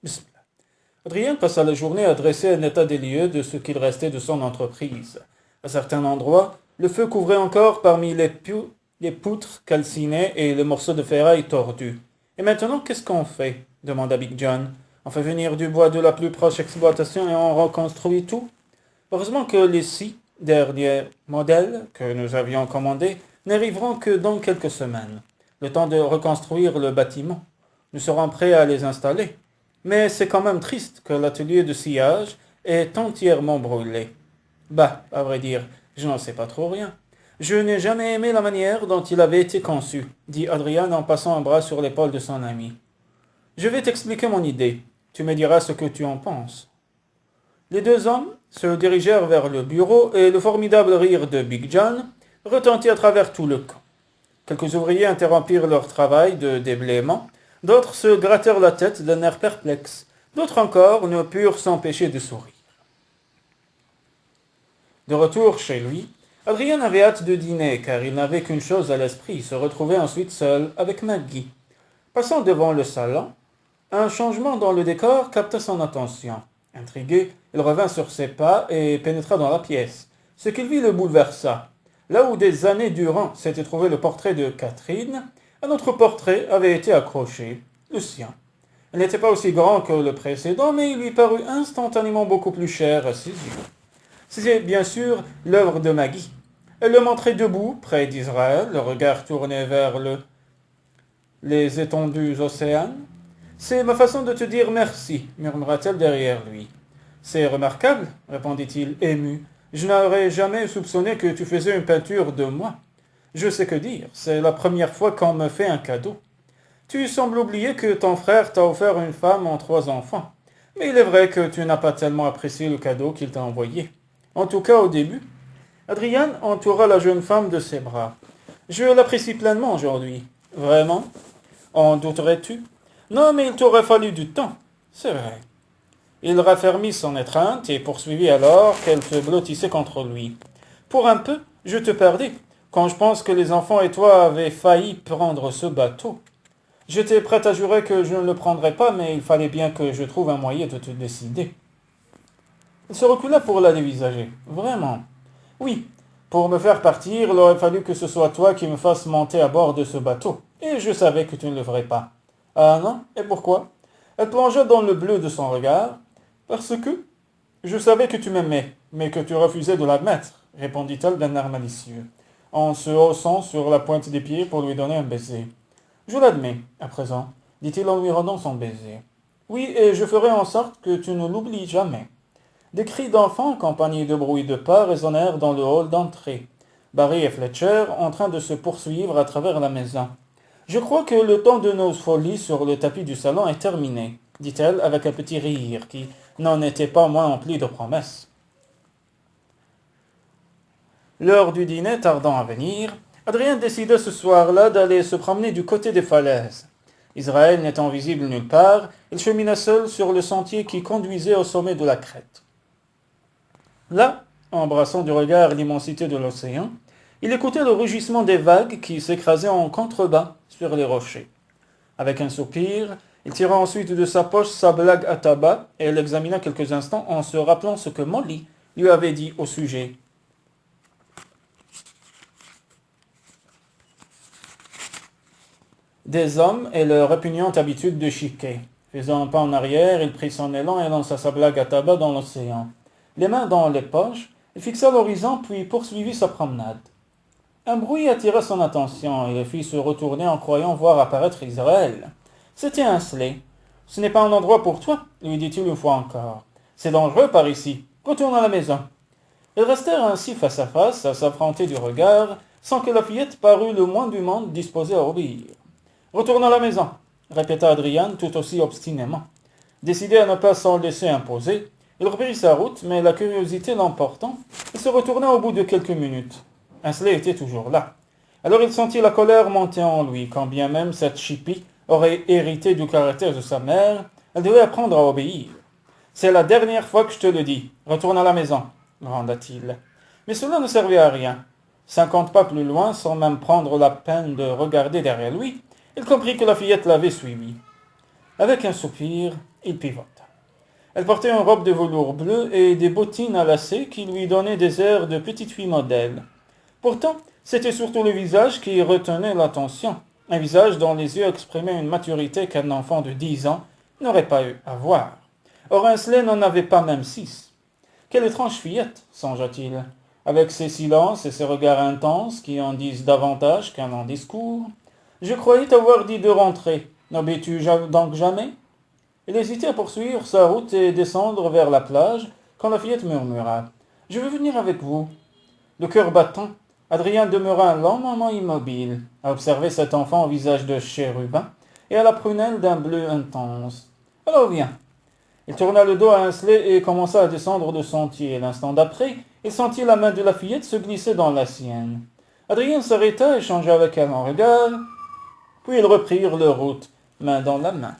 Bismillah. Adrien passa la journée à dresser un état des lieux de ce qu'il restait de son entreprise. À certains endroits, le feu couvrait encore parmi les poutres calcinées et les morceaux de ferraille tordus. Et maintenant, qu'est-ce qu'on fait demanda Big John. On fait venir du bois de la plus proche exploitation et on reconstruit tout. Heureusement que les 6 derniers modèles que nous avions commandés n'arriveront que dans quelques semaines, le temps de reconstruire le bâtiment. Nous serons prêts à les installer. Mais c'est quand même triste que l'atelier de sciage est entièrement brûlé. Bah, à vrai dire, je n'en sais pas trop rien. Je n'ai jamais aimé la manière dont il avait été conçu, dit Adrian en passant un bras sur l'épaule de son ami. Je vais t'expliquer mon idée. Tu me diras ce que tu en penses. Les deux hommes se dirigèrent vers le bureau et le formidable rire de Big John retentit à travers tout le camp. Quelques ouvriers interrompirent leur travail de déblaiement, d'autres se grattèrent la tête d'un air perplexe, d'autres encore ne purent s'empêcher de sourire. De retour chez lui, Adrien avait hâte de dîner car il n'avait qu'une chose à l'esprit, se retrouver ensuite seul avec Maggie. Passant devant le salon, un changement dans le décor capta son attention. Intrigué, il revint sur ses pas et pénétra dans la pièce. Ce qu'il vit le bouleversa. Là où des années durant s'était trouvé le portrait de Catherine, un autre portrait avait été accroché, le sien. Il n'était pas aussi grand que le précédent, mais il lui parut instantanément beaucoup plus cher à ses yeux. C'était bien sûr l'œuvre de Maggie. Elle le montrait debout, près d'Israël, le regard tourné vers les étendues océanes. C'est ma façon de te dire merci, murmura-t-elle derrière lui. C'est remarquable, répondit-il, ému. Je n'aurais jamais soupçonné que tu faisais une peinture de moi. Je sais que dire, c'est la première fois qu'on me fait un cadeau. Tu sembles oublier que ton frère t'a offert une femme en 3 enfants. Mais il est vrai que tu n'as pas tellement apprécié le cadeau qu'il t'a envoyé. En tout cas au début. Adrian entoura la jeune femme de ses bras. Je l'apprécie pleinement aujourd'hui. Vraiment? En douterais-tu? Non, mais il t'aurait fallu du temps. C'est vrai. Il raffermit son étreinte et poursuivit alors qu'elle se blottissait contre lui. Pour un peu, je te perdais, quand je pense que les enfants et toi avaient failli prendre ce bateau. J'étais prêt à jurer que je ne le prendrais pas, mais il fallait bien que je trouve un moyen de te décider. Il se recula pour la dévisager. Vraiment? Oui. Pour me faire partir, il aurait fallu que ce soit toi qui me fasses monter à bord de ce bateau. Et je savais que tu ne le ferais pas. Ah non? Et pourquoi? Elle plongea dans le bleu de son regard. Parce que je savais que tu m'aimais, mais que tu refusais de l'admettre, répondit-elle d'un air malicieux, en se haussant sur la pointe des pieds pour lui donner un baiser. Je l'admets, à présent, dit-il en lui rendant son baiser. Oui, et je ferai en sorte que tu ne l'oublies jamais. Des cris d'enfants accompagnés de bruits de pas résonnèrent dans le hall d'entrée. Barry et Fletcher en train de se poursuivre à travers la maison. Je crois que le temps de nos folies sur le tapis du salon est terminé, dit-elle avec un petit rire qui n'en était pas moins empli de promesses. L'heure du dîner tardant à venir, Adrien décida ce soir-là d'aller se promener du côté des falaises. Israël n'étant visible nulle part, il chemina seul sur le sentier qui conduisait au sommet de la crête. Là, embrassant du regard l'immensité de l'océan, il écoutait le rugissement des vagues qui s'écrasaient en contrebas sur les rochers. Avec un soupir, il tira ensuite de sa poche sa blague à tabac et l'examina quelques instants en se rappelant ce que Molly lui avait dit au sujet. Des hommes et leur répugnante habitude de chiquer. Faisant un pas en arrière, il prit son élan et lança sa blague à tabac dans l'océan. Les mains dans les poches, il fixa l'horizon puis poursuivit sa promenade. Un bruit attira son attention et le fit se retourner en croyant voir apparaître Israël. C'était Ainsley. Ce n'est pas un endroit pour toi, lui dit-il une fois encore. C'est dangereux par ici. Retourne à la maison. Ils restèrent ainsi face à s'affronter du regard, sans que la fillette parût le moins du monde disposée à obéir. Retourne à la maison, répéta Adrien tout aussi obstinément. Décidé à ne pas s'en laisser imposer, il reprit sa route, mais la curiosité l'emportant, il se retourna au bout de quelques minutes. Ainsley était toujours là. Alors il sentit la colère monter en lui, quand bien même cette chipie aurait hérité du caractère de sa mère, elle devait apprendre à obéir. C'est la dernière fois que je te le dis. Retourne à la maison, gronda-t-il. Mais cela ne servait à rien. 50 pas plus loin, sans même prendre la peine de regarder derrière lui, il comprit que la fillette l'avait suivi. Avec un soupir, Il pivota. Elle portait une robe de velours bleu et des bottines à lacets qui lui donnaient des airs de petite fille modèle. Pourtant, c'était surtout le visage qui retenait l'attention, un visage dont les yeux exprimaient une maturité qu'un enfant de 10 ans n'aurait pas eu à voir. Or, Ainsley n'en avait pas même 6. Quelle étrange fillette, songea-t-il, avec ses silences et ses regards intenses qui en disent davantage qu'un long discours. Je croyais t'avoir dit de rentrer. N'obéis-tu donc jamais? Il hésitait à poursuivre sa route et descendre vers la plage, quand la fillette murmura « Je veux venir avec vous ». Le cœur battant, Adrien demeura un long moment immobile, à observer cet enfant au visage de chérubin et à la prunelle d'un bleu intense. « Alors viens ». Il tourna le dos à Ainsley et commença à descendre le sentier. L'instant d'après, il sentit la main de la fillette se glisser dans la sienne. Adrien s'arrêta, échangea avec elle un regard, puis ils reprirent leur route, main dans la main.